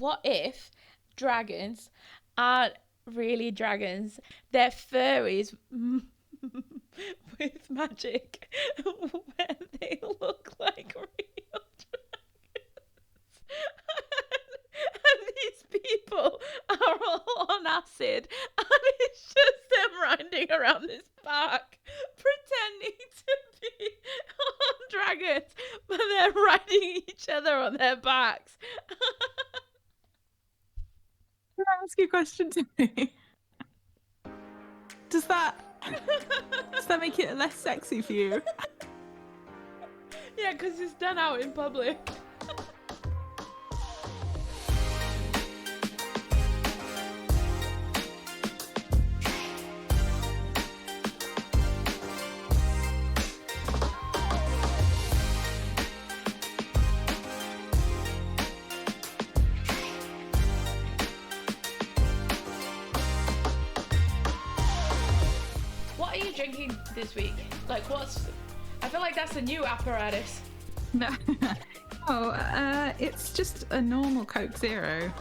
What if dragons aren't really dragons? They're furries with magic where they look like real dragons. And these people are all on acid, and it's just them riding around this park pretending to be on dragons, but they're riding each other on their backs. Can I ask you a question to me? Does that make it less sexy for you? Yeah, because it's done out in public. What are you drinking this week? Like, I feel like that's a new apparatus. No. It's just a normal Coke Zero.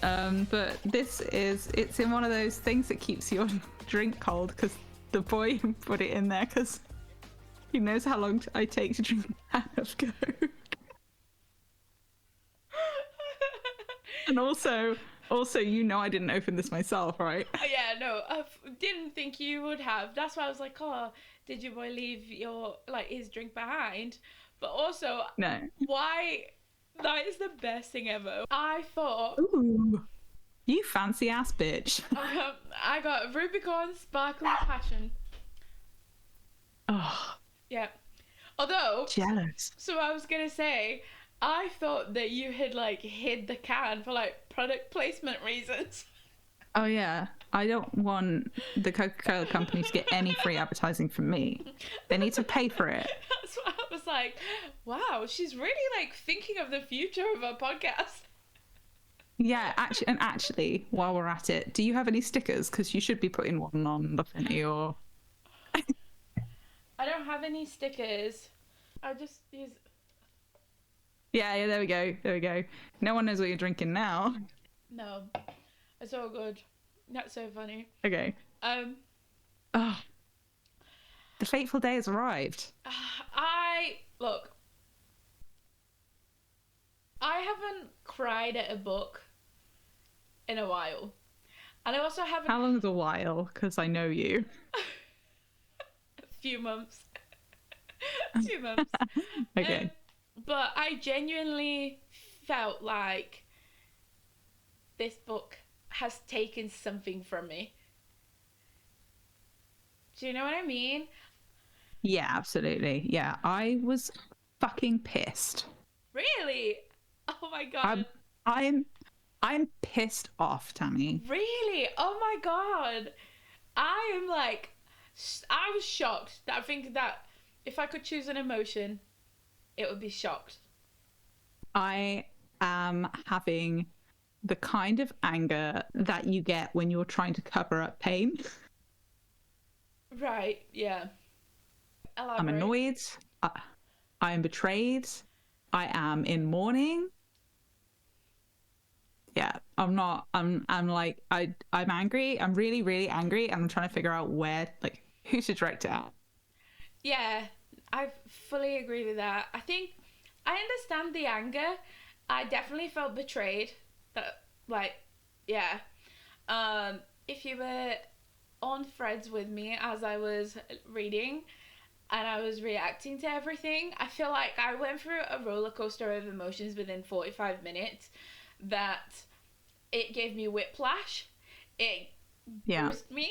But it's in one of those things that keeps your drink cold because the boy put it in there because he knows how long I take to drink a can of Coke. And also, I didn't open this myself, right? Yeah, no, I didn't think you would have. That's why I was like, oh, did your boy leave his drink behind? But also, No. why? That is the best thing ever. I thought. Ooh, you fancy ass bitch. I got Rubicon Sparkling Passion. Oh. Yeah. Although. Jealous. So I was gonna say, I thought that you had hid the can for product placement reasons. Oh yeah, I don't want the Coca-Cola company to get any free advertising from me. They need to pay for it. That's why I was like, wow, she's really thinking of the future of our podcast. Yeah, actually, while we're at it, do you have any stickers? Because you should be putting one on the front of your. I don't have any stickers. I just use. Yeah, there we go. No one knows what you're drinking now. No, it's all good. That's so funny. Okay. Oh, the fateful day has arrived. I haven't cried at a book in a while, and I also haven't. How long is a while? Because I know you. A few months. 2 months. Okay. But I genuinely felt like this book has taken something from me. Do you know what I mean? Yeah, absolutely. Yeah, I was fucking pissed. Really? Oh my god. I'm pissed off, Thamy. Really? Oh my god. I was shocked. I think that if I could choose an emotion, it would be shocked. I am having the kind of anger that you get when you're trying to cover up pain. Right, yeah. Elaborate. I'm annoyed. I am betrayed. I am in mourning. Yeah, I'm angry. I'm really, really angry, and I'm trying to figure out who to direct it at. Yeah, I fully agree with that. I think I understand the anger. I definitely felt betrayed. Yeah. If you were on threads with me as I was reading and I was reacting to everything, I feel like I went through a roller coaster of emotions within 45 minutes that it gave me whiplash. It bruised me.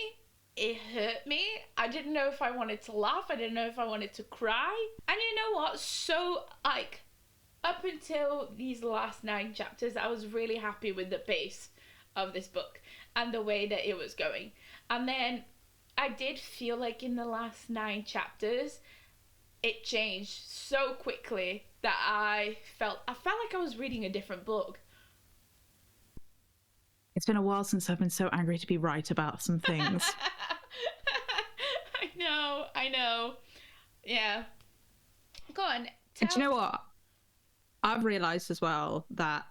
It hurt me. I didn't know if I wanted to laugh. I didn't know if I wanted to cry. And you know what? So, up until these last 9 chapters, I was really happy with the pace of this book and the way that it was going. And then I did feel like in the last 9 chapters, it changed so quickly that I felt like I was reading a different book. It's been a while since I've been so angry to be right about some things. I know. Yeah. Go on. And do you know what? I've realised as well that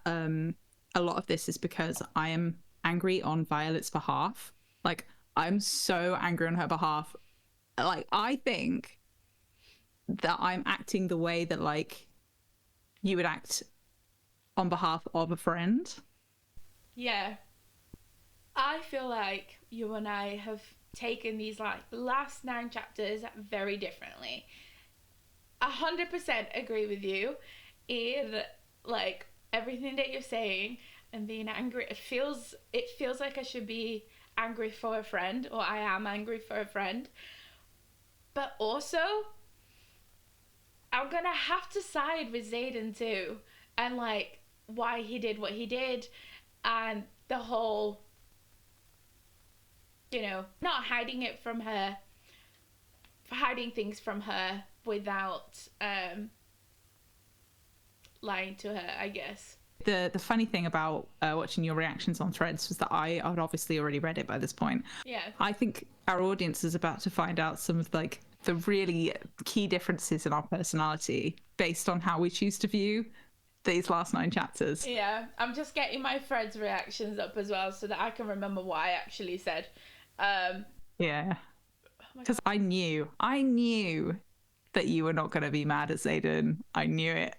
a lot of this is because I am angry on Violet's behalf. Like, I'm so angry on her behalf. Like, I think that I'm acting the way that, like, you would act on behalf of a friend. Yeah. I feel like you and I have taken these, like, last 9 chapters very differently. 100% agree with you in, like, everything that you're saying and being angry. It feels like I should be angry for a friend, or I am angry for a friend. But also, I'm gonna have to side with Xaden too, and like why he did what he did, and the whole, you know, not hiding it from her, hiding things from her without lying to her, I guess. The funny thing about watching your reactions on Threads was that I had obviously already read it by this point. Yeah. I think our audience is about to find out some of like the really key differences in our personality based on how we choose to view these last 9 chapters. Yeah, I'm just getting my Threads reactions up as well so that I can remember what I actually said. Yeah. Because I knew that you were not going to be mad at Xaden. I knew it.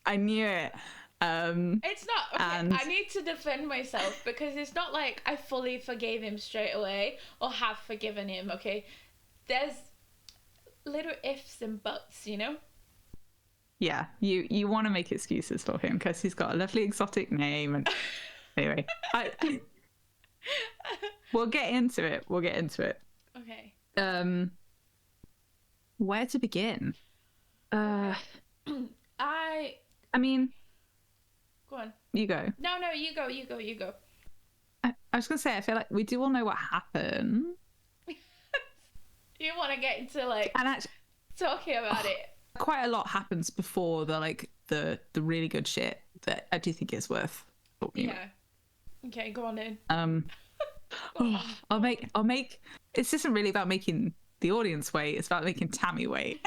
It's not okay. And... I need to defend myself because it's not like I fully forgave him straight away or have forgiven him. Okay, there's little ifs and buts, you know. Yeah, you want to make excuses for him because he's got a lovely exotic name, and anyway, we'll get into it. Okay. Where to begin? I mean, go on. You go. No, you go. I was gonna say, I feel like we do all know what happened. You want to get into like and actually, talking about it. Quite a lot happens before the really good shit that I do think is worth talking about. Okay, go on then. I'll make. This isn't really about making the audience wait. It's about making Thamy wait.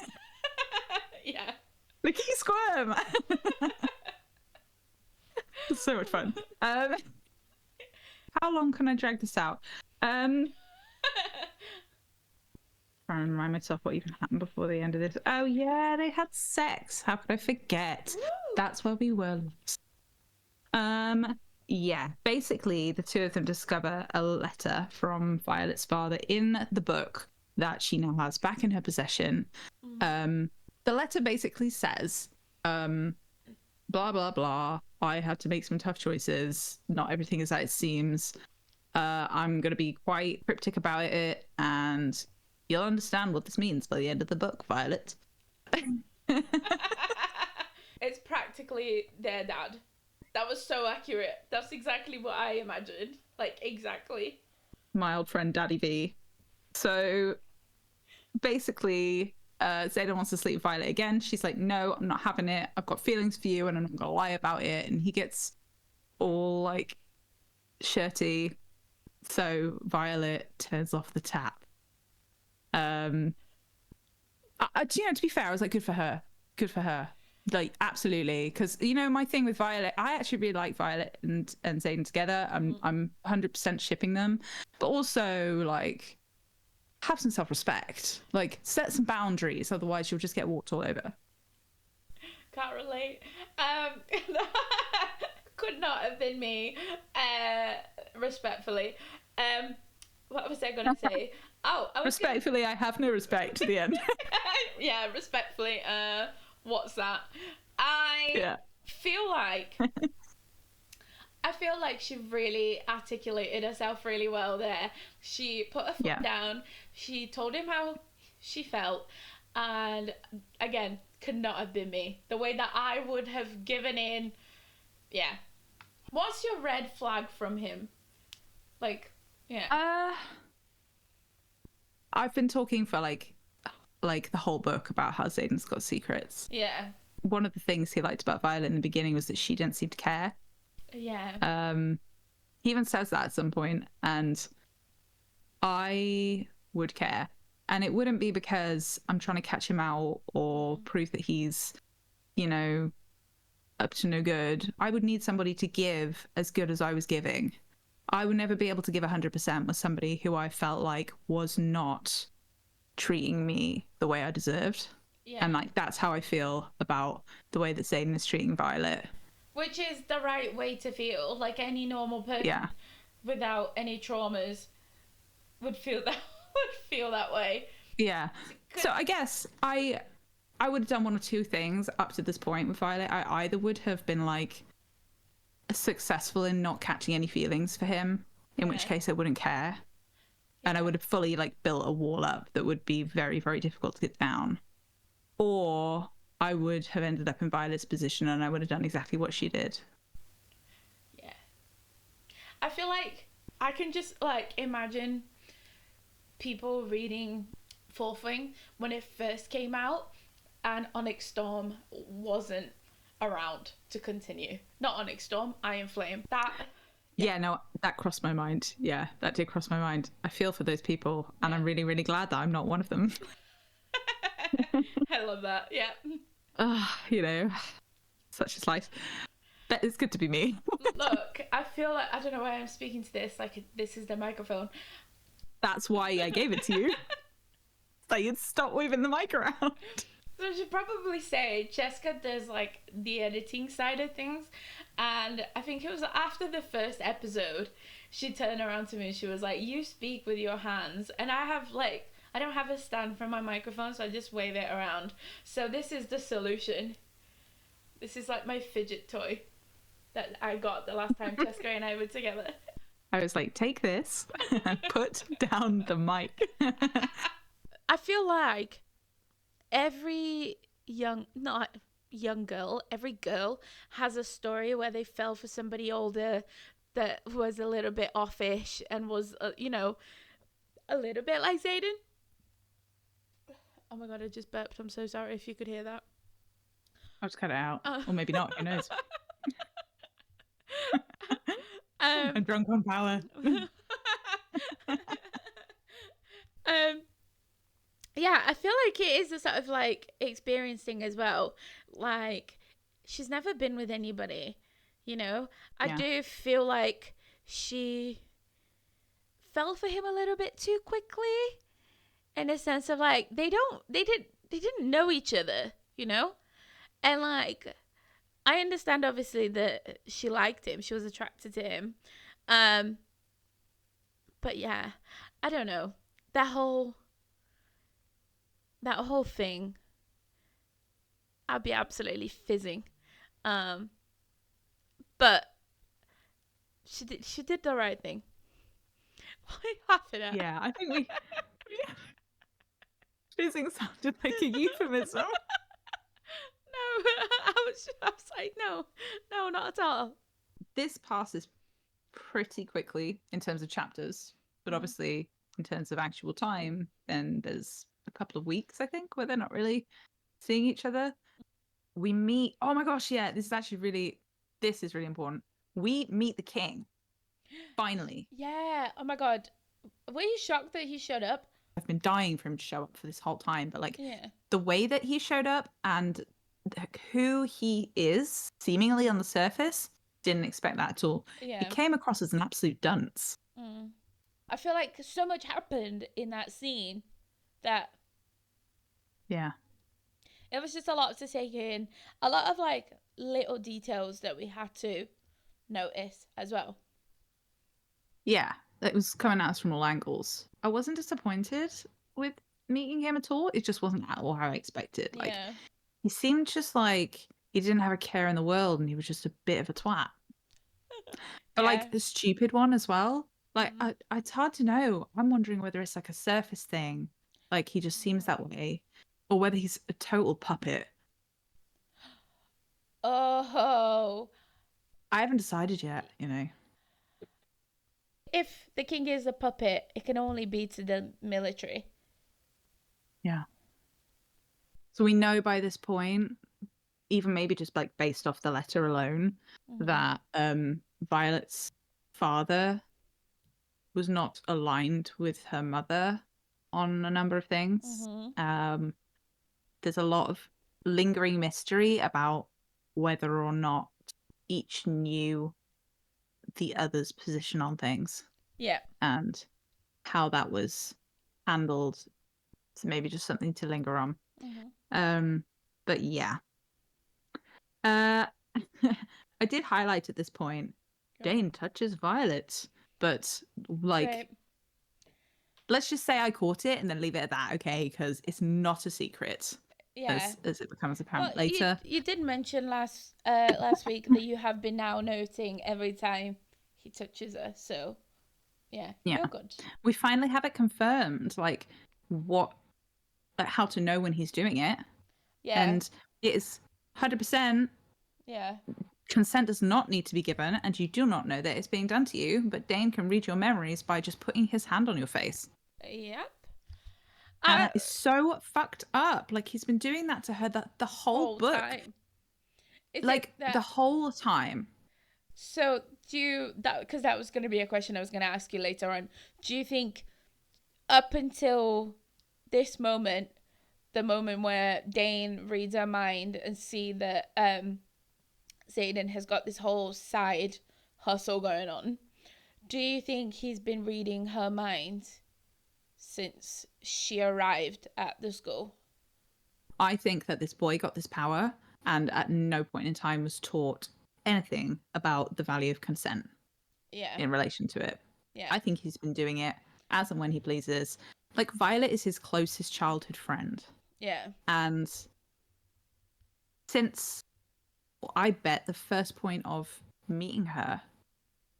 Yeah. Look at you squirm. It's so much fun. How long can I drag this out? Trying to remind myself what even happened before the end of this. Oh yeah, they had sex. How could I forget? Woo! That's where we were. Yeah, basically the two of them discover a letter from Violet's father in the book that she now has back in her possession. The letter basically says, blah blah blah, I had to make some tough choices. Not everything is as it seems. I'm gonna be quite cryptic about it, and you'll understand what this means by the end of the book, Violet. It's practically their dad. That was so accurate. That's exactly what I imagined. Like, exactly. My old friend Daddy V. So, basically, Xaden wants to sleep with Violet again. She's like, no, I'm not having it. I've got feelings for you and I'm not going to lie about it. And he gets all, like, shirty. So, Violet turns off the tap. To be fair, I was like, good for her. Like, absolutely. Because, you know, my thing with Violet, I actually really like Violet and Xaden together. I'm 100% shipping them. But also, like, have some self-respect. Like, set some boundaries, otherwise you'll just get walked all over. Can't relate. Could not have been me. Respectfully. What was I going to say? Respectfully, I have no respect to the end. Yeah, respectfully. What's that? I feel like she really articulated herself really well there. She put her foot down. She told him how she felt, and again, could not have been me. The way that I would have given in. Yeah. What's your red flag from him? Like, yeah. I've been talking for like the whole book about how Xaden's got secrets. Yeah. One of the things he liked about Violet in the beginning was that she didn't seem to care. Yeah. He even says that at some point, and I would care. And it wouldn't be because I'm trying to catch him out or prove that he's, you know, up to no good. I would need somebody to give as good as I was giving. I would never be able to give 100% with somebody who I felt like was not treating me the way I deserved. Yeah. And like that's how I feel about the way that Xaden is treating Violet. Which is the right way to feel. Like any normal person without any traumas would feel that way. Yeah. So I guess I would have done one or two things up to this point with Violet. I either would have been like successful in not catching any feelings for him, in which case I wouldn't care. And I would have fully like built a wall up that would be very, very difficult to get down. Or I would have ended up in Violet's position and I would have done exactly what she did. Yeah. I feel like I can just like imagine people reading Fourth Wing when it first came out and Onyx Storm wasn't around to continue. Not Onyx Storm, Iron Flame. That crossed my mind. Yeah, that did cross my mind. I feel for those people and I'm really, really glad that I'm not one of them. I love that. Yeah. You know, such is life. But it's good to be me. Look, I feel like I don't know why I'm speaking to this. Like this is the microphone. That's why I gave it to you. So you'd stop waving the mic around. So I should probably say Chesca does like the editing side of things, and I think it was after the first episode she turned around to me and she was like, "You speak with your hands," and I don't have a stand for my microphone, so I just wave it around. So this is the solution. This is like my fidget toy that I got the last time Chesca and I were together. I was like, take this and put down the mic. I feel like every every girl has a story where they fell for somebody older that was a little bit offish and was, a little bit like Xaden. Oh my god, I just burped. I'm so sorry if you could hear that. I'll just cut it out. Or maybe not, who knows? I'm drunk on power. Yeah, I feel like it is a sort of like experience thing as well. Like, she's never been with anybody, you know? I do feel like she fell for him a little bit too quickly, in a sense of like they didn't know each other, you know? And like I understand obviously that she liked him, she was attracted to him. But yeah, I don't know. That whole thing, I'd be absolutely fizzing. But she did the right thing. What are you laughing at? Yeah, I think we fizzing sounded like a euphemism. No, I was like, no, not at all. This passes pretty quickly in terms of chapters, but obviously in terms of actual time, then there's a couple of weeks, I think, where they're not really seeing each other. We meet, oh my gosh, yeah, this is really important. We meet the king, finally. Yeah, oh my god. Were you shocked that he showed up? I've been dying for him to show up for this whole time, but like the way that he showed up and who he is, seemingly on the surface, didn't expect that at all. He came across as an absolute dunce. I feel like so much happened in that scene that it was just a lot to take in. A lot of like little details that we had to notice as well. Yeah, it was coming at us from all angles. I wasn't disappointed with meeting him at all. It just wasn't at all how I expected. Like he seemed just like he didn't have a care in the world and he was just a bit of a twat. But like the stupid one as well. Like it's hard to know. I'm wondering whether it's like a surface thing, like he just seems that way, or whether he's a total puppet. Oh, I haven't decided yet, you know. If the king is a puppet, it can only be to the military. Yeah. So we know by this point, even maybe just like based off the letter alone, that Violet's father was not aligned with her mother on a number of things. There's a lot of lingering mystery about whether or not each knew the other's position on things. Yeah. And how that was handled. So maybe just something to linger on. Mm-hmm. But yeah. I did highlight at this point, Dain touches Violet, but like, Great. let's just say I caught it and then leave it at that, okay? Because it's not a secret. Yeah. As it becomes apparent Well, later. you did mention last week that you have been now noting every time he touches her, so yeah, Yeah. you're good. We finally have it confirmed, like how to know when he's doing it. Yeah. And it is 100%. Yeah. Consent does not need to be given, and you do not know that it's being done to you, but Dain can read your memories by just putting his hand on your face. Yep. And that is so fucked up. Like, he's been doing that to her the whole book. Time. Like, the whole time. So, because that was going to be a question I was going to ask you later on, do you think up until this moment, the moment where Dain reads her mind and see that Xaden has got this whole side hustle going on, do you think he's been reading her mind since she arrived at the school? I think that this boy got this power and at no point in time was taught anything about the value of consent in relation to it. Yeah. I think he's been doing it as and when he pleases. Like, Violet is his closest childhood friend. Yeah. And since I bet the first point of meeting her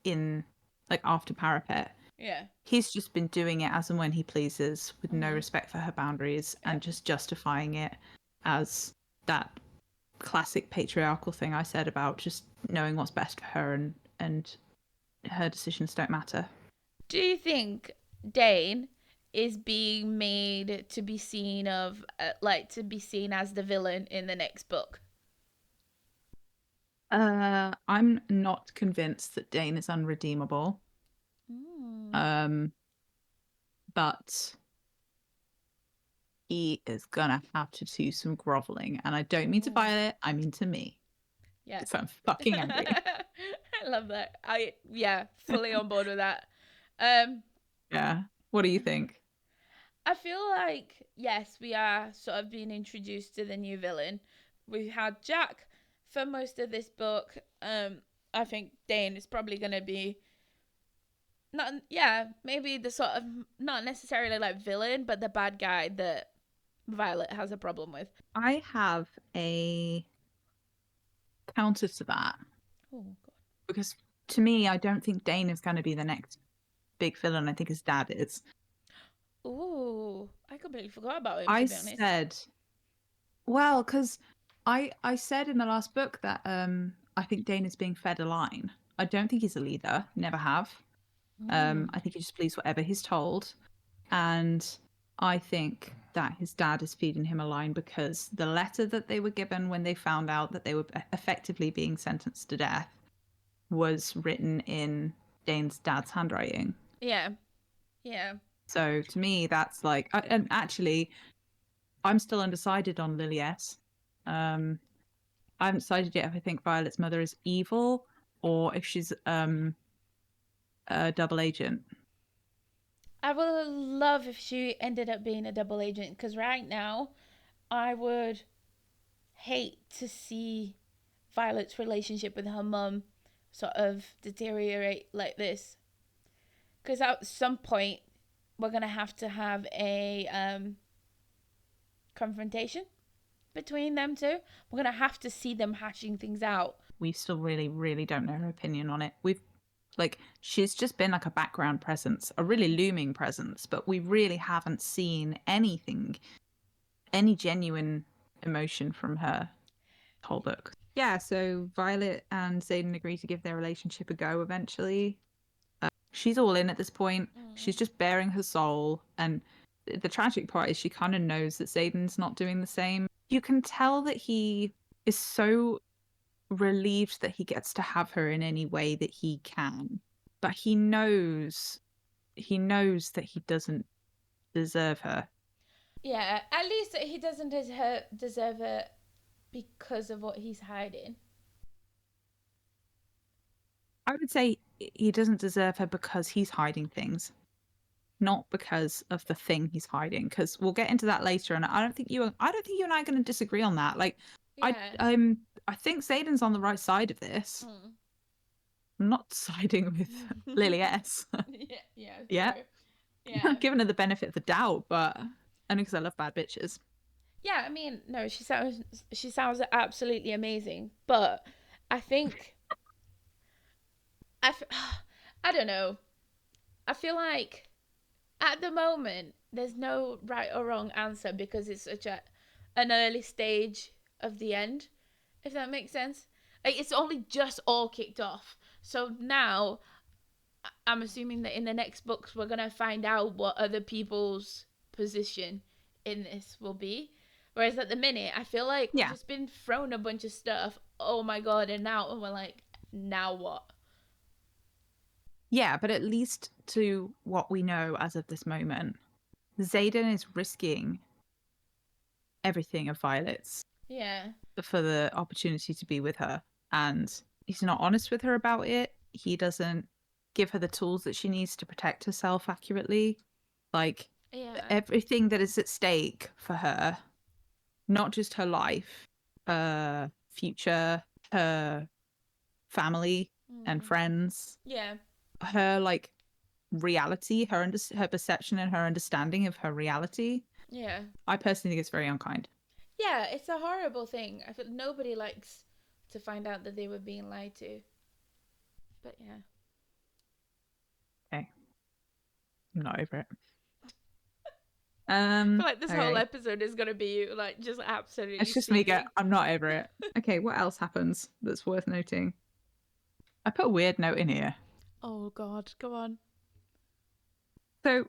in, like, after Parapet, Yeah. he's just been doing it as and when he pleases with no respect for her boundaries and just justifying it as that classic patriarchal thing I said about just knowing what's best for her and her decisions don't matter. Do you think Dain is being made to be seen as the villain in the next book? I'm not convinced that Dain is unredeemable. But he is gonna have to do some groveling, and I don't mean to Violet, I mean to me. Yeah. So I'm fucking angry. I love that. Fully on board with that. Yeah. What do you think? I feel like, yes, we are sort of being introduced to the new villain. We've had Jack for most of this book. I think Dain is probably going to be maybe the sort of, not necessarily like villain, but the bad guy that Violet has a problem with. I have a counter to that. Oh, God. Because to me, I don't think Dain is going to be the next big villain. I think his dad is. Ooh, I completely forgot about him, to be honest. Because I said in the last book that I think Dain is being fed a line. I don't think he's a leader, never have. I think he just believes whatever he's told. And I think that his dad is feeding him a line because the letter that they were given when they found out that they were effectively being sentenced to death was written in Dain's dad's handwriting. Yeah. Yeah. So to me, that's like, and actually, I'm still undecided on Lilith. I haven't decided yet if I think Violet's mother is evil or if she's a double agent. I would love if she ended up being a double agent, because right now I would hate to see Violet's relationship with her mum sort of deteriorate like this, because at some point we're going to have a confrontation between them two. We're going to have to see them hashing things out. We still really, really don't know her opinion on it. She's just been like a background presence, a really looming presence, but we really haven't seen any genuine emotion from her whole book. Yeah, so Violet and Xaden agree to give their relationship a go eventually. She's all in at this point. She's just bearing her soul, and the tragic part is she kind of knows that Xaden's not doing the same. You can tell that he is so relieved that he gets to have her in any way that he can, but he knows that he doesn't deserve her. Yeah, at least he doesn't deserve her because of what he's hiding. I would say he doesn't deserve her because he's hiding things, not because of the thing he's hiding. Because we'll get into that later, and I don't think you and I are going to disagree on that. Like, Yeah. I think Xaden's on the right side of this. Mm. I'm not siding with Lily S. Yeah, yeah, Yeah, true. Yeah. giving her the benefit of the doubt, but only because I love bad bitches. Yeah, I mean, no, she sounds absolutely amazing, but I think I don't know. I feel like at the moment there's no right or wrong answer because it's such an early stage of the end, if that makes sense. Like, it's only just all kicked off. So now I'm assuming that in the next books we're gonna find out what other people's position in this will be. Whereas at the minute, I feel like we've Yeah. just been thrown a bunch of stuff. Oh my god! And now we're like, now what? Yeah, but at least to what we know as of this moment, Xaden is risking everything of Violet's Yeah, for the opportunity to be with her. And he's not honest with her about it. He doesn't give her the tools that she needs to protect herself accurately. Like, yeah, everything that is at stake for her, not just her life, her future, her family and friends, yeah, her like reality, her perception and her understanding of her reality. yeah, I personally think it's very unkind. yeah. It's a horrible thing. I feel nobody likes to find out that they were being lied to. But yeah. Okay, I'm not over it. I feel like this whole Okay. episode is gonna be you, like, just absolutely It's just me go, steaming. I'm not over it. Okay, what else happens that's worth noting? I put a weird note in here. Oh god, go on. So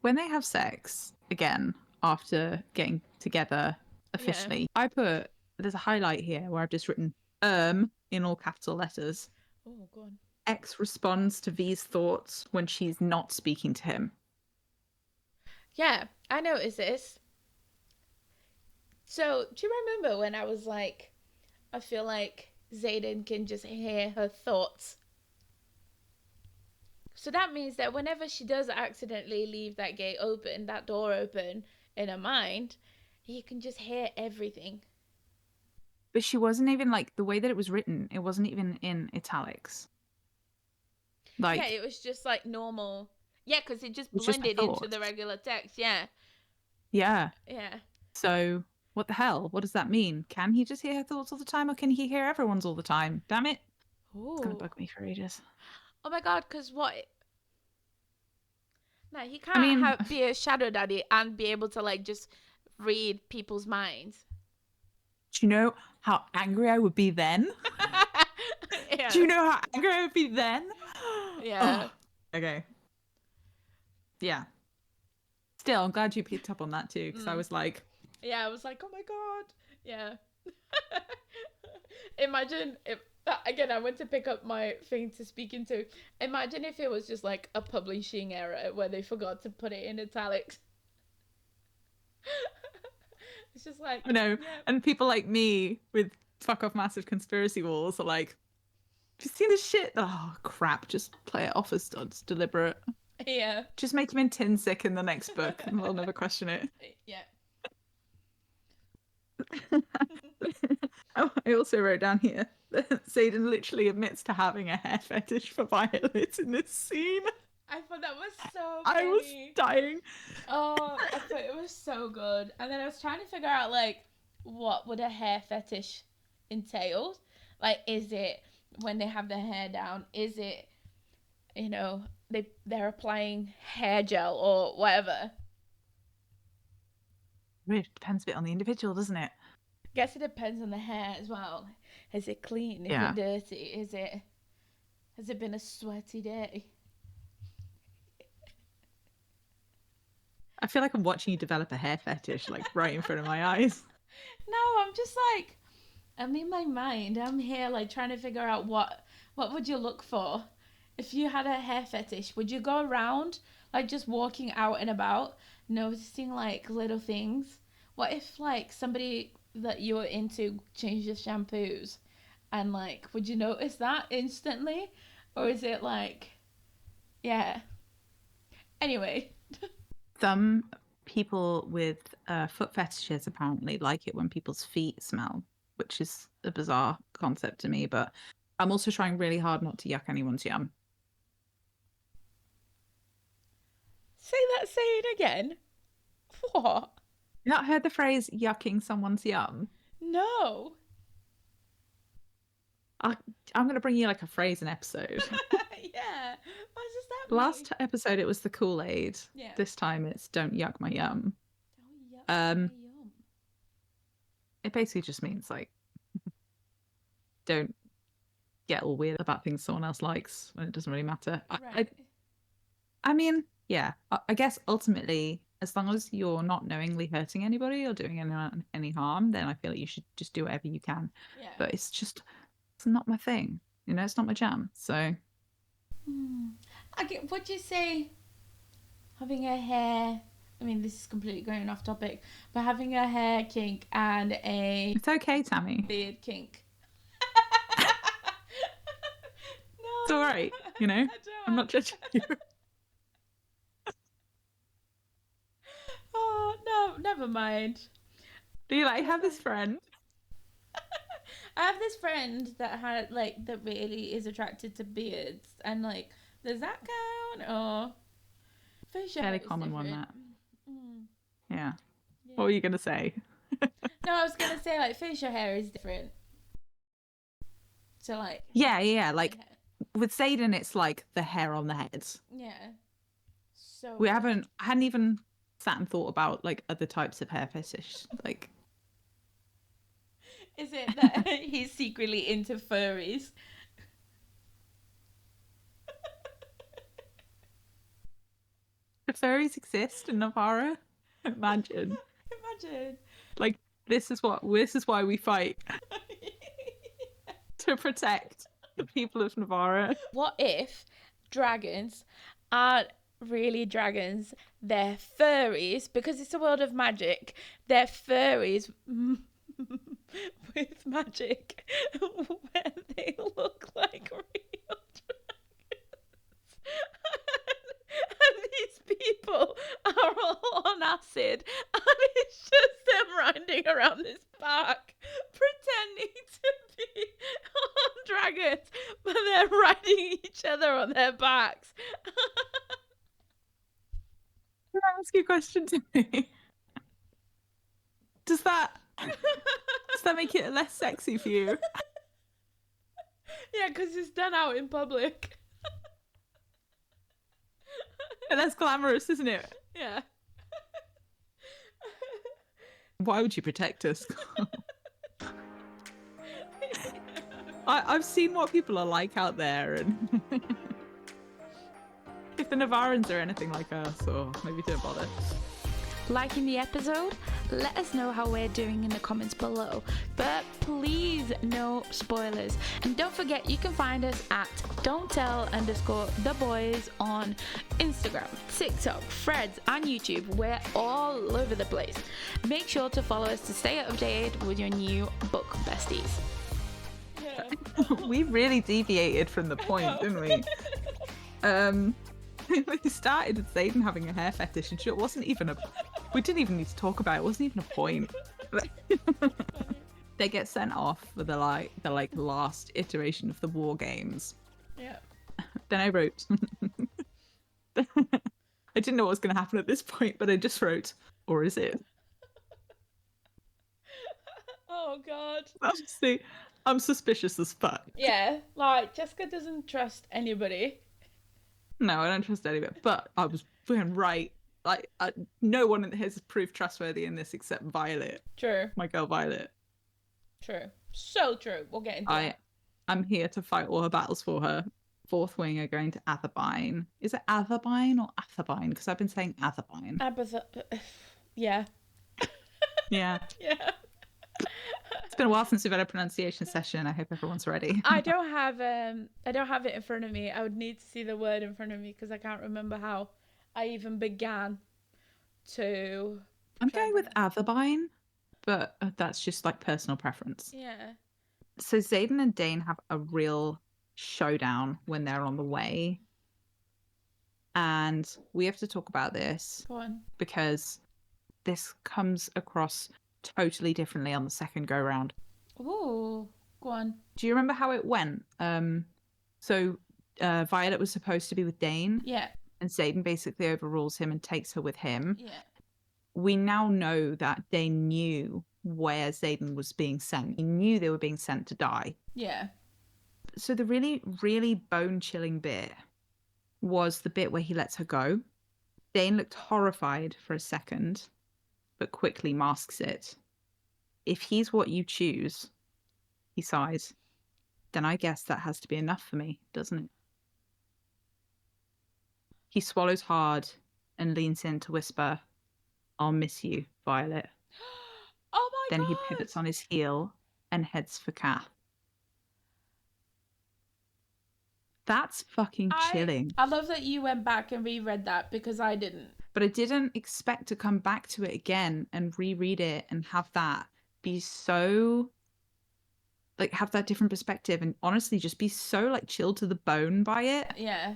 when they have sex again after getting together officially, I put there's a highlight here where I've just written in all capital letters. Oh, go on. X responds to V's thoughts when she's not speaking to him. Yeah, I noticed this. So, do you remember when I was like, I feel like Xaden can just hear her thoughts? So that means that whenever she does accidentally leave that gate open, that door open in her mind, he can just hear everything. But she wasn't even like the way that it was written, it wasn't even in italics. Yeah, Like, it was just like normal. Yeah, because it just it's just her blended into thoughts. the regular text. Yeah. Yeah. Yeah. So what the hell? What does that mean? Can he just hear her thoughts all the time, or can he hear everyone's all the time? Damn it. It's gonna Ooh. bug me for ages. Oh my god, because what? No, he I can't mean, be a shadow daddy and be able to, like, just read people's minds. do you know how angry I would be then? Yeah. Do you know how angry I would be then? Yeah. Oh, okay. Yeah. Still, I'm glad you picked up on that too, because I was like, Yeah, I was like, oh my god. Yeah. Imagine if, again, I went to pick up my thing to speak into. Imagine if it was just like a publishing error where they forgot to put it in italics. It's just like, I know. yeah. And people like me with fuck off massive conspiracy walls are like, have you seen this shit? Oh, crap. Just play it off as it's deliberate. Yeah. Just make him in tin sick in the next book and we'll never question it. Yeah. Oh, I also wrote down here that Xaden literally admits to having a hair fetish for Violet in this scene. I thought that was so I was funny. dying. Oh, I thought it was so good. And then I was trying to figure out, like, what would a hair fetish entail? Like, is it when they have their hair down? Is it, they're applying hair gel or whatever? It depends a bit on the individual, doesn't it? Guess it depends on the hair as well. Is it clean? Is Yeah. it dirty? Has it been a sweaty day? I feel like I'm watching you develop a hair fetish, like right in front of my eyes. No, I'm just like, I'm in my mind. I'm here like trying to figure out what would you look for if you had a hair fetish. Would you go around like just walking out and about, noticing like little things? What if like somebody that you were into changed your shampoos And like, would you notice that instantly? Or is it like, yeah. Anyway. Some people with foot fetishes apparently like it when people's feet smell, which is a bizarre concept to me, but I'm also trying really hard not to yuck anyone's yum. Say that saying again. What? You not heard the phrase yucking someone's yum? No. I'm going to bring you like a phrase an episode. Yeah. What does that mean? Last episode it was the Kool-Aid. Yeah. This time it's don't yuck my yum. Don't yuck my yum. It basically just means like don't get all weird about things someone else likes when it doesn't really matter. Right. I mean, yeah, I guess ultimately, as long as you're not knowingly hurting anybody or doing anyone any harm, then I feel like you should just do whatever you can. Yeah. But it's not my thing. You know, it's not my jam. So. Would you say having a hair? I mean, this is completely going off topic, but having a hair kink and a It's okay, Thamy. beard kink. No. It's all right. You know, I'm not judging you. Oh no, never mind. Do you like have this friend? I have this friend that really is attracted to beards, and like, does that count or? Facial Fairly hair is common one, different. that. Mm. Yeah. Yeah. What were you gonna say? No, I was gonna say like facial hair is different. So like. Yeah. Like with Xaden, it's like the hair on the head. Yeah. So. I hadn't even sat and thought about like other types of hair fetish. Like. Is it that he's secretly into furries? Do furries exist in Navarra? Imagine. Like this is why we fight. To protect the people of Navarra. What if dragons aren't really dragons? They're furries, because it's a world of magic. They're furries with magic where they look like real dragons. And these people are all on acid, and it's just them riding around this park pretending to be on dragons, but they're riding each other on their backs. Can I ask you a question, Timmy? Does that make it less sexy for you? Yeah, because it's done out in public. And that's glamorous, isn't it? Yeah. Why would you protect us? I've seen what people are like out there, and if the Navarrans are anything like us, or maybe don't bother. Liking the episode? Let us know how we're doing in the comments below. But please, no spoilers. And don't forget, you can find us at don'ttell_theboys on Instagram, TikTok, Threads, and YouTube. We're all over the place. Make sure to follow us to stay updated with your new book besties. Yeah. We really deviated from the point, didn't we? We started with Xaden having a hair fetish, and it wasn't even we didn't even need to talk about it. It wasn't even a point. They get sent off for the last iteration of the war games. Yeah. Then I wrote I didn't know what was going to happen at this point, but I just wrote, or is it? Oh god. Honestly, I'm suspicious as fuck. Yeah, like Chesca doesn't trust anybody. No, I don't trust anybody. But I was fucking right. Like, no one has proved trustworthy in this except Violet. True. My girl Violet. True. So true. We'll get into that. I'm here to fight all her battles for her. Fourth wing are going to Athebyne. Is it Athebyne or Athebyne? Because I've been saying Athebyne. Yeah. Yeah. Yeah. It's been a while since we've had a pronunciation session. I hope everyone's ready. I don't have it in front of me. I would need to see the word in front of me because I can't remember how I even began to. I'm going with Athebyne, but that's just like personal preference. Yeah. So Xaden and Dain have a real showdown when they're on the way. And we have to talk about this Go on. because this comes across totally differently on the second go round. Ooh, go on. Do you remember how it went? So Violet was supposed to be with Dain. Yeah. And Xaden basically overrules him and takes her with him. Yeah. We now know that Dain knew where Xaden was being sent. He knew they were being sent to die. Yeah. So the really, really bone-chilling bit was the bit where he lets her go. Dain looked horrified for a second, but quickly masks it. If he's what you choose, he sighs, then I guess that has to be enough for me, doesn't it? He swallows hard and leans in to whisper, I'll miss you, Violet. Oh my Then god. he pivots on his heel and heads for Kath. That's fucking chilling. I love that you went back and reread that because I didn't. But I didn't expect to come back to it again and reread it and have that be so, like, have that different perspective and honestly just be so, like, chilled to the bone by it. Yeah.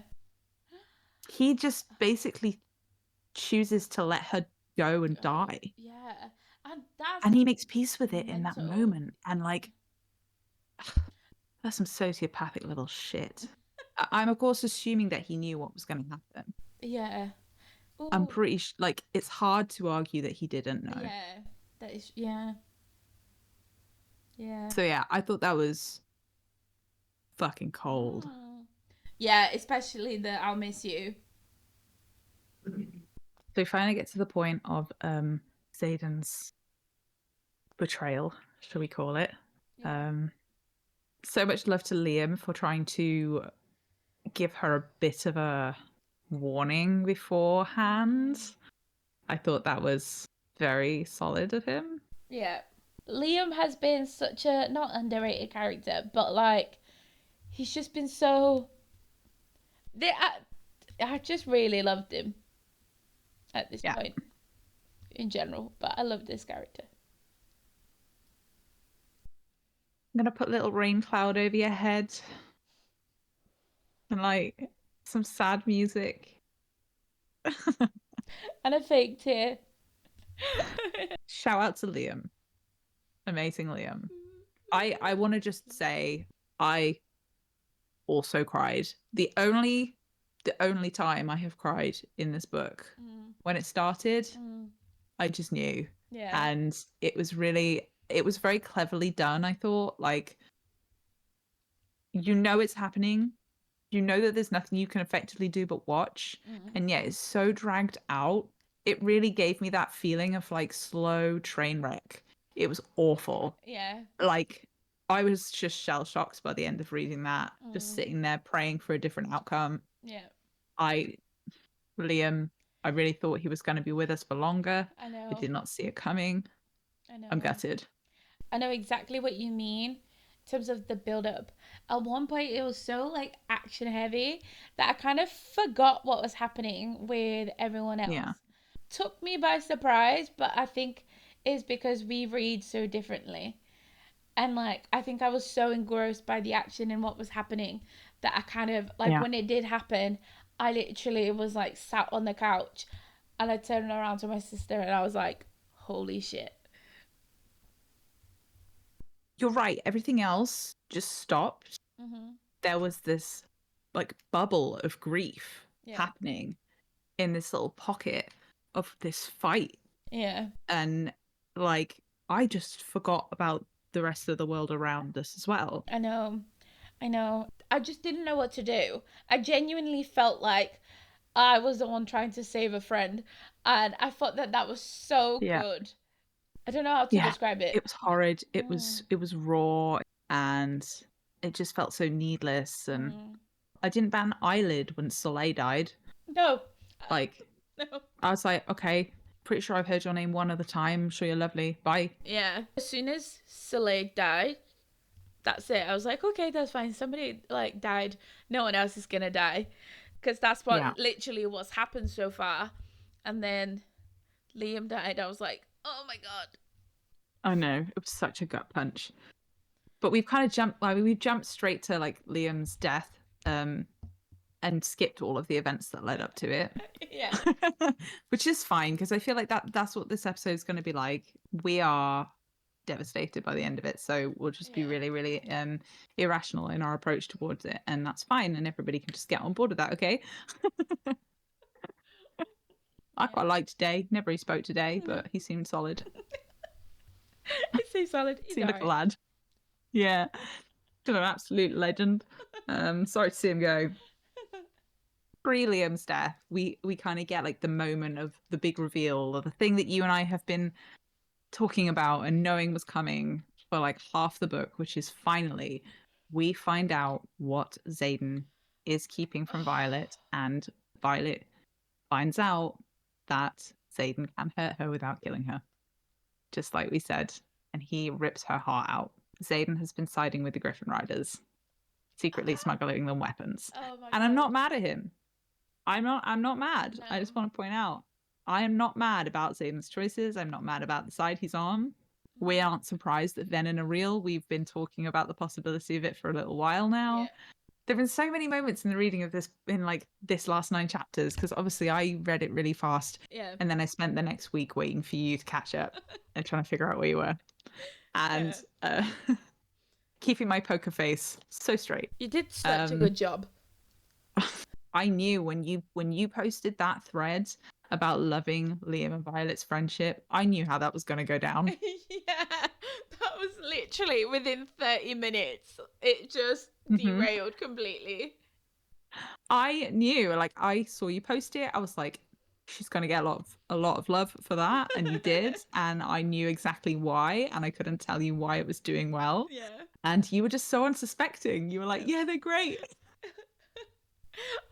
He just basically chooses to let her go and die. Yeah. And that's And he makes peace with it in that mental. moment. And, like, that's some sociopathic little shit. I'm, of course, assuming that he knew what was going to happen. Yeah. Ooh. I'm pretty like, it's hard to argue that he didn't know. Yeah. That is, yeah. Yeah. So, yeah, I thought that was fucking cold. Yeah, especially the I'll miss you. So we finally get to the point of Xaden's betrayal, shall we call it. Yeah. So much love to Liam for trying to give her a bit of a warning beforehand. I thought that was very solid of him. Yeah. Liam has been such a not underrated character, but like he's just been so I just really loved him at this point in general, but I love this character. I'm gonna put a little rain cloud over your head and like some sad music. And a fake tear. Shout out to Liam. Amazing Liam. I want to just say I also cried. The only time I have cried in this book, when it started, I just knew. Yeah. And it was very cleverly done, I thought. Like, you know it's happening. You know that there's nothing you can effectively do but watch. And yet it's so dragged out. It really gave me that feeling of like slow train wreck. It was awful. Yeah. Like, I was just shell-shocked by the end of reading that. Just sitting there praying for a different outcome. Yeah. Liam, I really thought he was going to be with us for longer. I know. I did not see it coming. I know. I'm gutted. I know exactly what you mean in terms of the build-up. At one point, it was so like action heavy that I kind of forgot what was happening with everyone else. Yeah. Took me by surprise, but I think it's because we read so differently. And like, I think I was so engrossed by the action and what was happening that I kind of like when it did happen, I literally was like sat on the couch and I turned around to my sister and I was like, holy shit. You're right. Everything else just stopped. There was this like bubble of grief happening in this little pocket of this fight. Yeah. And like, I just forgot about the rest of the world around us as well. I know. I just didn't know what to do. I genuinely felt like I was the one trying to save a friend. And I thought that was so good. I don't know how to describe it. It was horrid. It was raw and it just felt so needless. And I didn't bat an eyelid when Soleil died. No. Like, no. I was like, okay, pretty sure I've heard your name one other time. I'm sure you're lovely. Bye. Yeah. As soon as Soleil died, that's it. I was like, okay, that's fine. Somebody like died. No one else is gonna die, because that's what literally what's happened so far. And then Liam died. I was like, oh my god. I know, it was such a gut punch. But we've kind of jumped straight to like Liam's death, and skipped all of the events that led up to it. Yeah. Which is fine, because I feel like that's what this episode is going to be like. We are devastated by the end of it, so we'll just be really, really irrational in our approach towards it, and that's fine, and everybody can just get on board with that, okay? I quite liked Day. Never he spoke today, but he seemed solid. He seems solid. He's Seemed like a lad. Yeah. Still an absolute legend. Sorry to see him go. Pre Liam's death, we kind of get like the moment of the big reveal, or the thing that you and I have been talking about and knowing was coming for like half the book, which is finally we find out what Xaden is keeping from Violet, and Violet finds out that Xaden can hurt her without killing her, just like we said, and he rips her heart out. Xaden has been siding with the Griffin Riders, secretly smuggling them weapons. Oh my and God. I'm not mad at him. I'm not mad. No. I just want to point out, I am not mad about Xaden's choices. I'm not mad about the side he's on. We aren't surprised that Ven are real. We've been talking about the possibility of it for a little while now. Yeah. There have been so many moments in the reading of this, in like this last 9 chapters, because obviously I read it really fast. Yeah. And then I spent the next week waiting for you to catch up and trying to figure out where you were. And keeping my poker face so straight. You did such a good job. I knew when you posted that thread about loving Liam and Violet's friendship, I knew how that was going to go down. Yeah, that was literally within 30 minutes. It just derailed completely. I knew, like, I saw you post it. I was like, she's going to get a lot of love for that, and you did. And I knew exactly why, and I couldn't tell you why it was doing well. Yeah. And you were just so unsuspecting. You were like, yeah, they're great.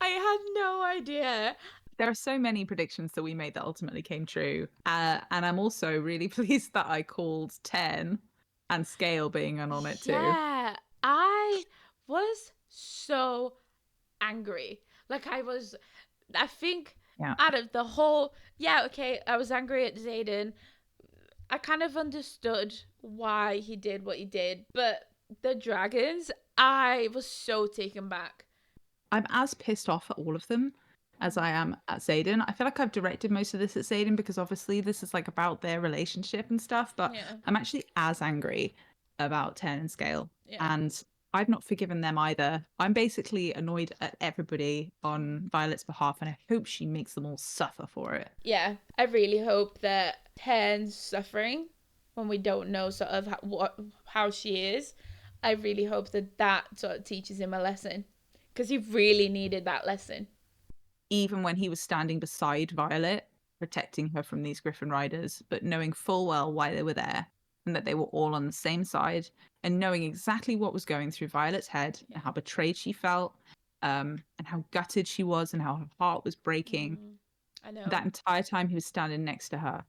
I had no idea. There are so many predictions that we made that ultimately came true. And I'm also really pleased that I called Tairn and Scale being on it too. Yeah, I was so angry. Like I think out of the whole, I was angry at Xaden. I kind of understood why he did what he did, but the dragons, I was so taken back. I'm as pissed off at all of them as I am at Xaden. I feel like I've directed most of this at Xaden because obviously this is like about their relationship and stuff, but I'm actually as angry about Tairn and Scale. And I've not forgiven them either. I'm basically annoyed at everybody on Violet's behalf, and I hope she makes them all suffer for it. Yeah, I really hope that Tairn's suffering when we don't know sort of how she is. I really hope that sort of teaches him a lesson, because he really needed that lesson. Even when he was standing beside Violet, protecting her from these Griffin Riders, but knowing full well why they were there, and that they were all on the same side, and knowing exactly what was going through Violet's head, and how betrayed she felt, and how gutted she was, and how her heart was breaking. I know. That entire time he was standing next to her,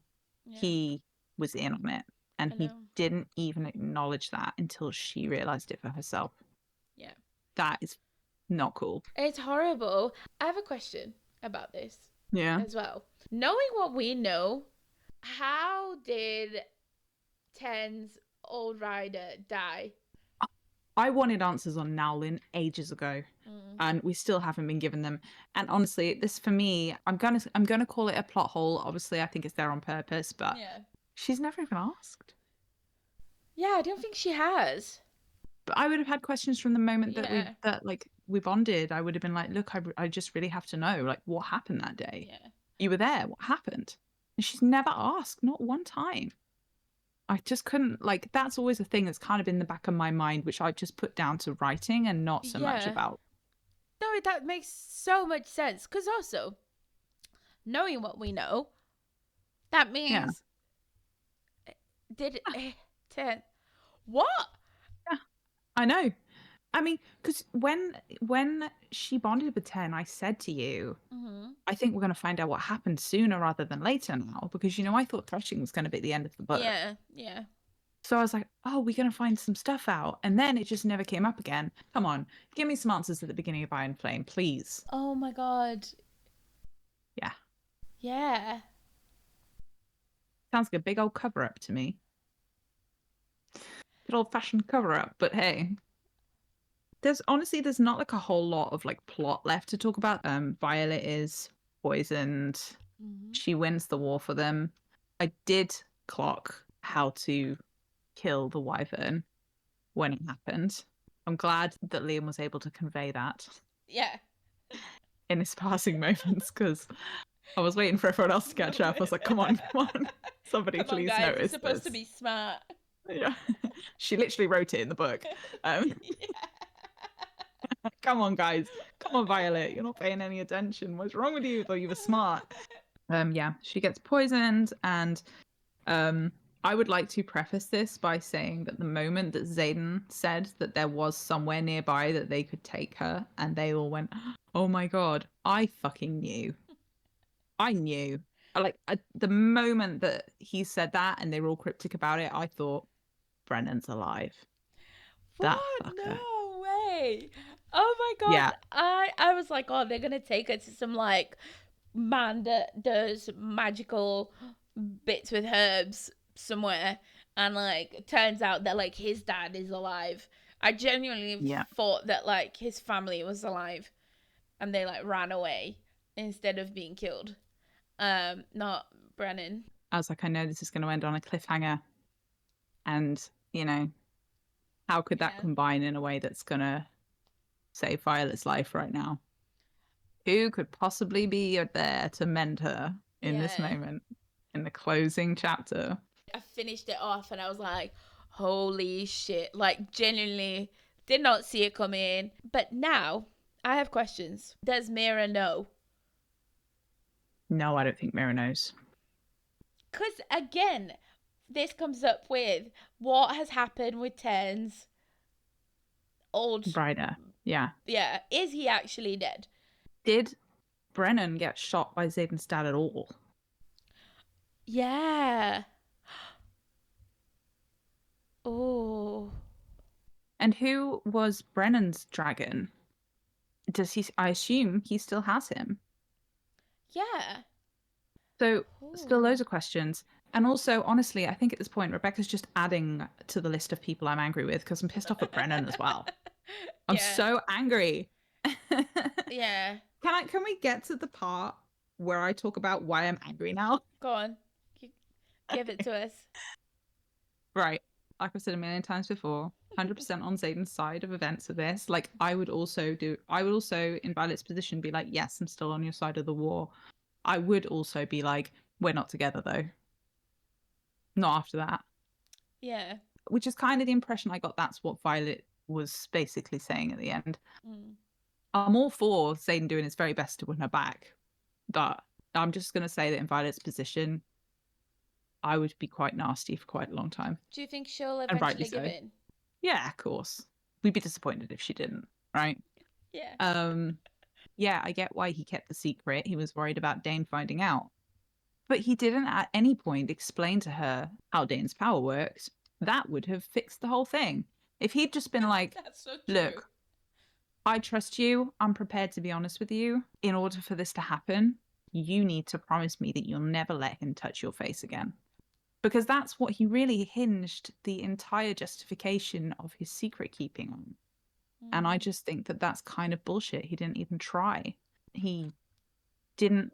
he was in on it. And he didn't even acknowledge that until she realized it for herself. Yeah. That is not cool. It's horrible. I have a question about this as well. Knowing what we know, how did Tairn's old rider die? I wanted answers on Naolin ages ago, and we still haven't been given them. And honestly, this for me, I'm gonna call it a plot hole. Obviously, I think it's there on purpose, but she's never even asked. Yeah, I don't think she has. But I would have had questions from the moment that we bonded. I would have been like, look, I just really have to know, like, what happened that day? Yeah. You were there. What happened? And she's never asked, not one time. I just couldn't, like, that's always a thing that's kind of in the back of my mind, which I just put down to writing and not so much about. No, that makes so much sense. Because also, knowing what we know, that means... Did Tairn... What? Yeah, I know. I mean, because when she bonded with Tairn, I said to you, I think we're going to find out what happened sooner rather than later now, because, you know, I thought threshing was going to be the end of the book. Yeah. So I was like, oh, we're going to find some stuff out. And then it just never came up again. Come on, give me some answers at the beginning of Iron Flame, please. Oh my God. Yeah. Yeah. Sounds like a big old cover-up to me. good old-fashioned cover-up. But hey, there's not like a whole lot of like plot left to talk about. Violet is poisoned. She wins the war for them. I did clock how to kill the wyvern when it happened. I'm glad that Liam was able to convey that Yeah. in his passing moments, because I was waiting for everyone else to catch up. I was like, come on, somebody Come on, please guys, notice you're supposed this. to be smart. Yeah, she literally wrote it in the book. Yeah. Come on, guys. Come on, Violet. You're not paying any attention. What's wrong with you? Though you were smart. Yeah, she gets poisoned, and I would like to preface this by saying that the moment that Xaden said that there was somewhere nearby that they could take her, and they all went, "Oh my god, I fucking knew. I knew." The moment that he said that, and they were all cryptic about it, I thought, Brennan's alive. That What? fucker. No way. Oh my Yeah. god. I was like, oh, they're gonna take her to some like man that does magical bits with herbs somewhere, and like it turns out that like his dad is alive. I genuinely Yeah. thought that like his family was alive and they like ran away instead of being killed. Not Brennan. I was like, I know this is going to end on a cliffhanger. And, you know, how could that Yeah. combine in a way that's going to save Violet's life right now? Who could possibly be there to mend her in this Yeah. moment, in the closing chapter? I finished it off and I was like, holy shit. Like, genuinely did not see it come in. But now I have questions. Does Mira know? No, I don't think Mira knows. Because, again, this comes up with what has happened with Tairn's old. Brider. Yeah. Yeah, is he actually dead? Did Brennan get shot by Xaden's dad at all? Yeah. Oh. And who was Brennan's dragon? Does he? I assume he still has him. Yeah. So still Ooh. loads of questions. And also, honestly, I think at this point, Rebecca's just adding to the list of people I'm angry with, because I'm pissed off at Brennan as well. I'm so angry. Yeah. Can we get to the part where I talk about why I'm angry now? Go on. Give it to us. Right. Like I've said a million times before, 100% on Xaden's side of events of this. Like, I would also, in Violet's position, be like, yes, I'm still on your side of the war. I would also be like, we're not together, though. Not after that. Yeah. Which is kind of the impression I got. That's what Violet was basically saying at the end. I'm all for Xaden doing his very best to win her back, but I'm just going to say that in Violet's position, I would be quite nasty for quite a long time. Do you think she'll eventually give in? Yeah, of course. We'd be disappointed if she didn't, right? Yeah. Yeah, I get why he kept the secret. He was worried about Dain finding out. But he didn't at any point explain to her how Dain's power works. That would have fixed the whole thing. If he'd just been like, That's so true. look, I trust you. I'm prepared to be honest with you. In order for this to happen, you need to promise me that you'll never let him touch your face again. Because that's what he really hinged the entire justification of his secret keeping on. And I just think that that's kind of bullshit. He didn't even try. He didn't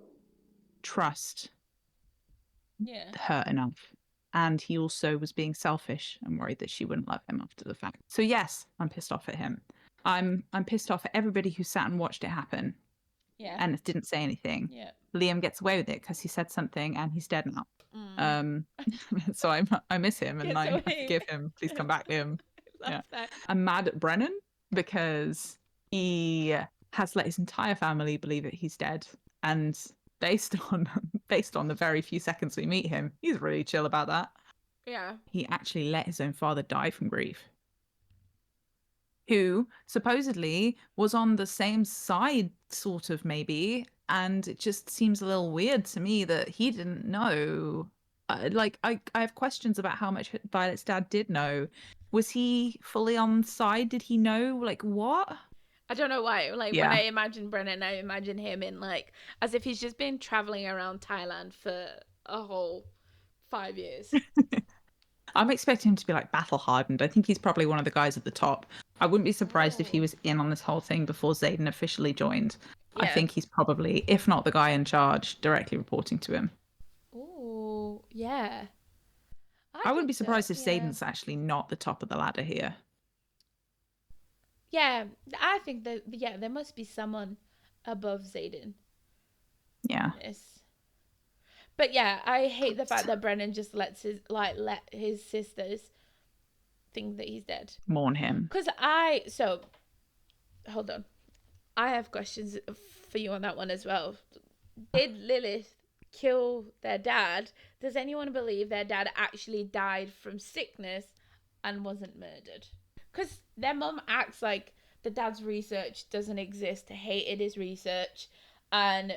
trust her enough. And he also was being selfish and worried that she wouldn't love him after the fact. So yes, I'm pissed off at him. I'm pissed off at everybody who sat and watched it happen. Yeah. And didn't say anything. Yeah. Liam gets away with it because he said something and he's dead now. So I miss him and I forgive him. Please come back, Liam. Yeah. I'm mad at Brennan because he has let his entire family believe that he's dead, and based on the very few seconds we meet him, he's really chill about that. Yeah. He actually let his own father die from grief, who supposedly was on the same side, sort of, maybe, and it just seems a little weird to me that he didn't know. I have questions about how much Violet's dad did know. Was he fully on side? Did he know? Like, what? I don't know why. Like, when I imagine Brennan, I imagine him in, like, as if he's just been traveling around Thailand for a whole 5 years. I'm expecting him to be like battle hardened. I think he's probably one of the guys at the top. I wouldn't be surprised if he was in on this whole thing before Xaden officially joined. I Yeah. think he's probably, if not the guy in charge, directly reporting to him. Ooh, yeah. I wouldn't think be so. surprised if Yeah. Xaden's actually not the top of the ladder here. Yeah, I think that there must be someone above Xaden. Yeah. Yes. But yeah, I hate the fact that Brennan just let his sisters think that he's dead. Mourn him. Hold on. I have questions for you on that one as well. Did Lilith kill their dad? Does anyone believe their dad actually died from sickness and wasn't murdered? Because their mum acts like the dad's research doesn't exist, hated his research, and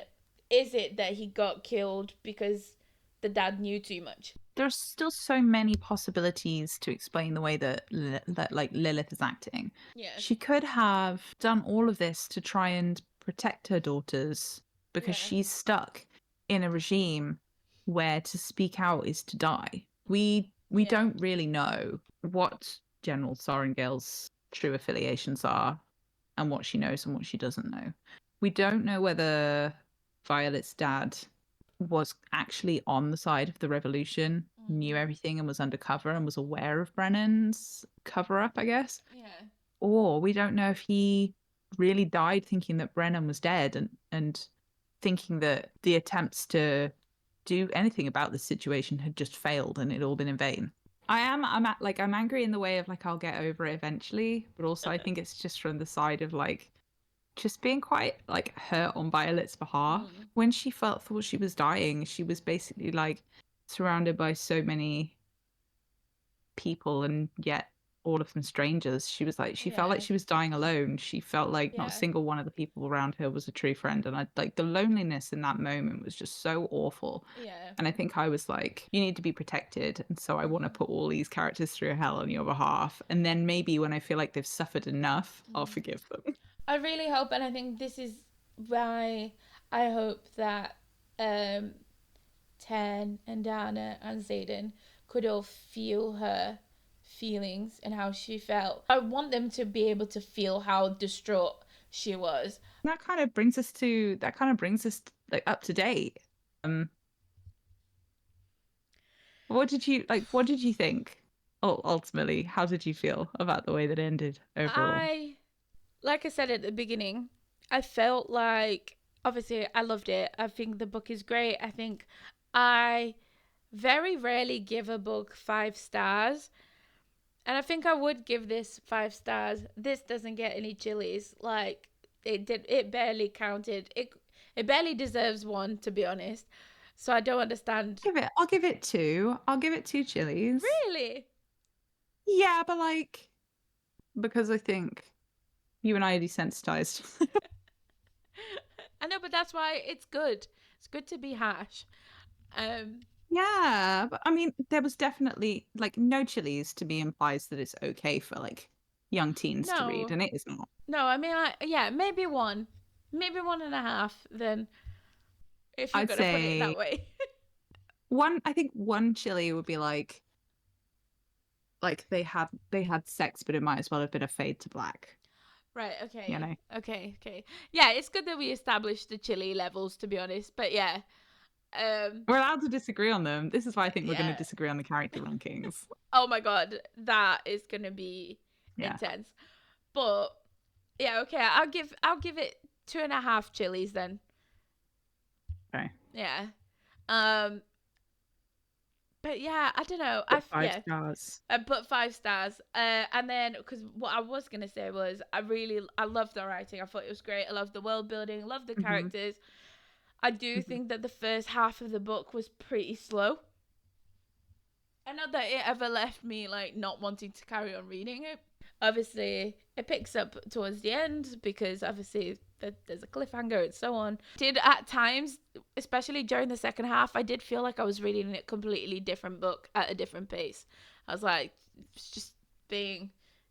is it that he got killed because the dad knew too much? There's still so many possibilities to explain the way that like Lilith is acting. Yeah. She could have done all of this to try and protect her daughters because Yeah. she's stuck in a regime where to speak out is to die. We Yeah. don't really know what General Sorrengail's true affiliations are and what she knows and what she doesn't know. We don't know whether Violet's dad was actually on the side of the revolution, knew everything and was undercover and was aware of Brennan's cover up, I guess. Yeah. Or we don't know if he really died thinking that Brennan was dead and thinking that the attempts to do anything about this situation had just failed and it'd all been in vain. I'm angry in the way of like I'll get over it eventually, but also I think it's just from the side of like just being quite like hurt on Violet's behalf. When she thought she was dying, she was basically like surrounded by so many people and yet all of them strangers. She was like, she felt like she was dying alone. She felt like not a single one of the people around her was a true friend. And I like the loneliness in that moment was just so awful. Yeah. And I think I was like, you need to be protected. And so I want to put all these characters through hell on your behalf. And then maybe when I feel like they've suffered enough, I'll forgive them. I really hope, and I think this is why I hope that Tairn and Dana and Xaden could all feel her feelings and how she felt. I want them to be able to feel how distraught she was. That kind of brings us like up to date. What did you think? Ultimately, how did you feel about the way that ended overall? Like I said at the beginning, I felt like, obviously I loved it. I think the book is great. I think I very rarely give a book 5 stars. And I think I would give this 5 stars. This doesn't get any chilies. Like it barely counted. It barely deserves 1, to be honest. So I don't understand. I'll give it 2. I'll give it 2 chilies. Really? Yeah, but like because I think you and I are desensitized. I know, but that's why it's good. It's good to be harsh. Yeah, but I mean, there was definitely like no chilies to me implies that it's okay for like young teens to read, and it is not. No, I mean, yeah, maybe 1, maybe 1.5. Then, if you're gonna put it that way. I think 1 chili would be like they had sex, but it might as well have been a fade to black. Right, okay. You know? Okay. Yeah, it's good that we established the chili levels, to be honest. But yeah. We're allowed to disagree on them. This is why I think we're going to disagree on the character rankings. Oh my god, that is going to be intense. But yeah, okay, I'll give it 2.5 chilies then. Okay. Yeah. But yeah, I don't know. Put 5 stars. I put 5 stars. And then because what I was gonna say was I loved the writing. I thought it was great. I loved the world building. Loved the characters. I do think that the first half of the book was pretty slow. And not that it ever left me like not wanting to carry on reading it. Obviously, it picks up towards the end because obviously there's a cliffhanger and so on. Did at times, especially during the second half, I did feel like I was reading a completely different book at a different pace. I was like, it's just being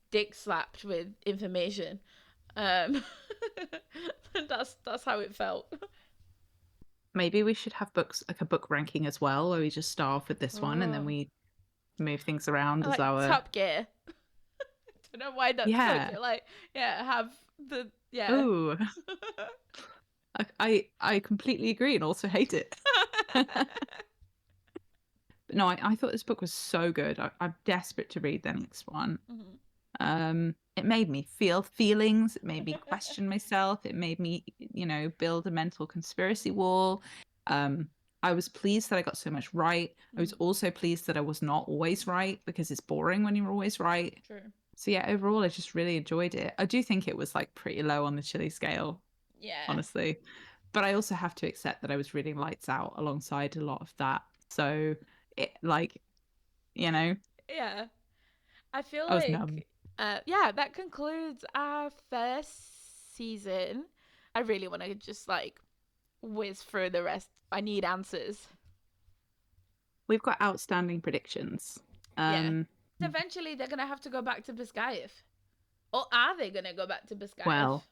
dick slapped with information. That's how it felt. Maybe we should have books like a book ranking as well, where we just start off with this one and then we move things around as like our Top Gear. I don't know why that's yeah. such a, like, yeah, have the, yeah. Ooh, I completely agree and also hate it. But no, I thought this book was so good. I'm desperate to read the next one. It made me feel feelings. It made me question myself. It made me, build a mental conspiracy wall. I was pleased that I got so much right. I was also pleased that I was not always right, because it's boring when you're always right. True. So yeah, overall, I just really enjoyed it. I do think it was like pretty low on the chili scale, Yeah. honestly. But I also have to accept that I was reading Lights Out alongside a lot of that. So it, like, Yeah. I feel I was numb. like, yeah, that concludes our first season. I really want to just like whiz through the rest. I need answers. We've got outstanding predictions. Yeah. Eventually, they're gonna have to go back to Basgaith, or are they gonna go back to Basgaith? Well,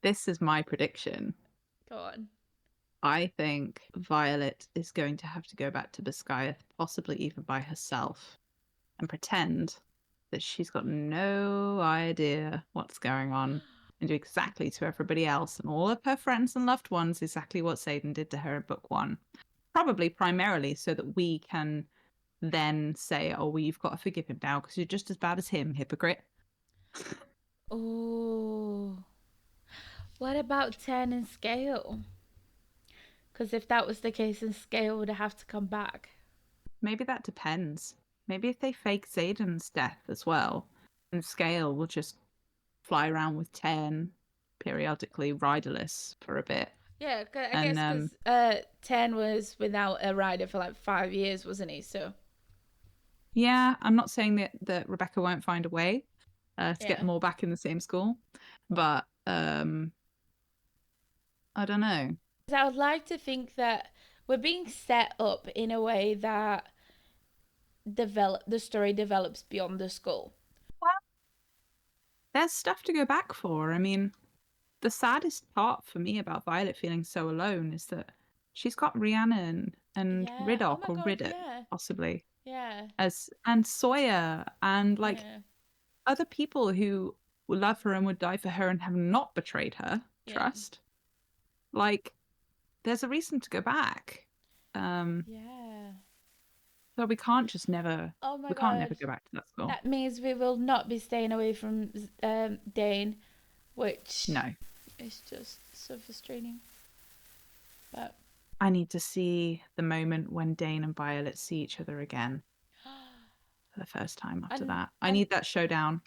this is my prediction. Go on. I think Violet is going to have to go back to Basgaith, possibly even by herself, and pretend that she's got no idea what's going on, and do exactly to everybody else and all of her friends and loved ones exactly what Xaden did to her in book 1. Probably primarily so that we can then say, oh, well, you've got to forgive him now because you're just as bad as him, hypocrite. Oh. What about Tairn and Scale? Because if that was the case, then Scale would have to come back. Maybe that depends. Maybe if they fake Xaden's death as well, and Scale will just fly around with Tairn periodically riderless for a bit. Yeah, I And guess because Tairn was without a rider for like 5 years, wasn't he? So yeah, I'm not saying that Rebecca won't find a way to get yeah. them all back in the same school, but I don't know. I would like to think that we're being set up in a way that the story develops beyond the school. Well, there's stuff to go back for. I mean, the saddest part for me about Violet feeling so alone is that she's got Rhiannon and Yeah. Oh Riddock my or god. Riddick Yeah. possibly Yeah. and Sawyer and like Yeah. other people who would love her and would die for her and have not betrayed her Yeah. trust. Like, there's a reason to go back. Yeah. So we can't just never Oh my we can't never god. go back to that school. That means we will not be staying away from Dain, which No. is just so frustrating. But I need to see the moment when Dain and Violet see each other again for the first time after that. I need that showdown.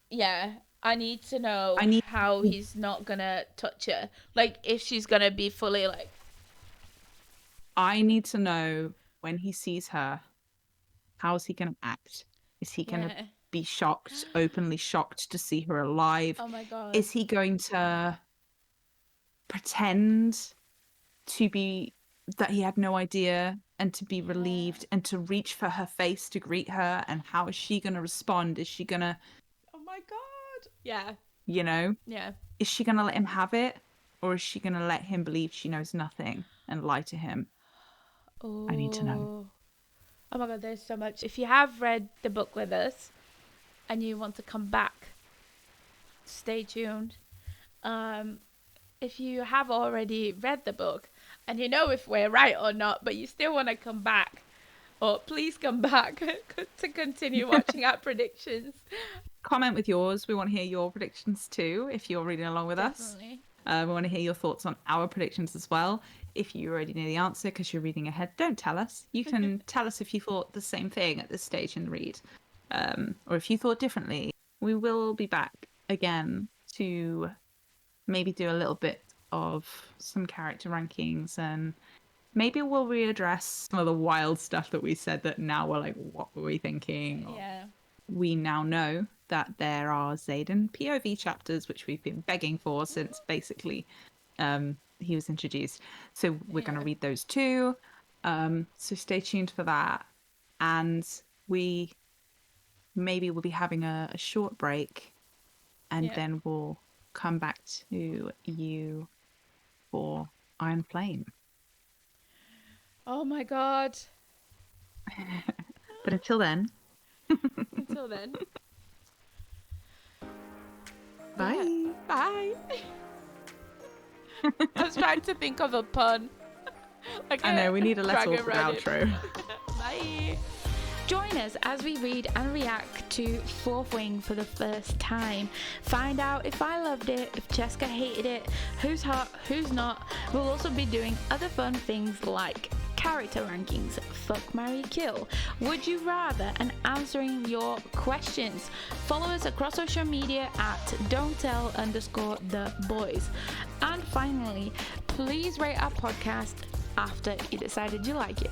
yeah, I need to know I need how he's not gonna touch her. Like, if she's gonna be fully like. I need to know when he sees her, how is he going to act? Is he going to be shocked, openly shocked to see her alive? Oh my god. Is he going to pretend to be that he had no idea and to be relieved and to reach for her face to greet her? And how is she going to respond? Is she going to, Oh my god. Yeah. Yeah, is she going to let him have it? Or is she going to let him believe she knows nothing and lie to him? Oh. I need to know. Oh my god, there's so much. If you have read the book with us and you want to come back, stay tuned. If you have already read the book and you know if we're right or not, but you still want to come back, or please come back to continue watching our predictions. Comment with yours. We want to hear your predictions too, if you're reading along with us. We want to hear your thoughts on our predictions as well. If you already know the answer because you're reading ahead, don't tell us. You can tell us if you thought the same thing at this stage in the read, or if you thought differently. We will be back again to maybe do a little bit of some character rankings, and maybe we'll readdress some of the wild stuff that we said that now we're like, what were we thinking? Yeah. We now know that there are Xaden POV chapters, which we've been begging for since basically he was introduced. So we're going to read those too. So stay tuned for that. And we maybe will be having a short break, and then we'll come back to you for Iron Flame. Oh my god. But until then. Until then. Bye. Yeah. Bye. I was trying to think of a pun. I know, we need a less awkward outro. Bye. Join us as we read and react to Fourth Wing for the first time. Find out if I loved it, if Chesca hated it, who's hot, who's not. We'll also be doing other fun things like character rankings, fuck, marry, kill, would you rather, and answering your questions. Follow us across social media at don'ttell_the_boys. And finally, please rate our podcast after you decided you like it.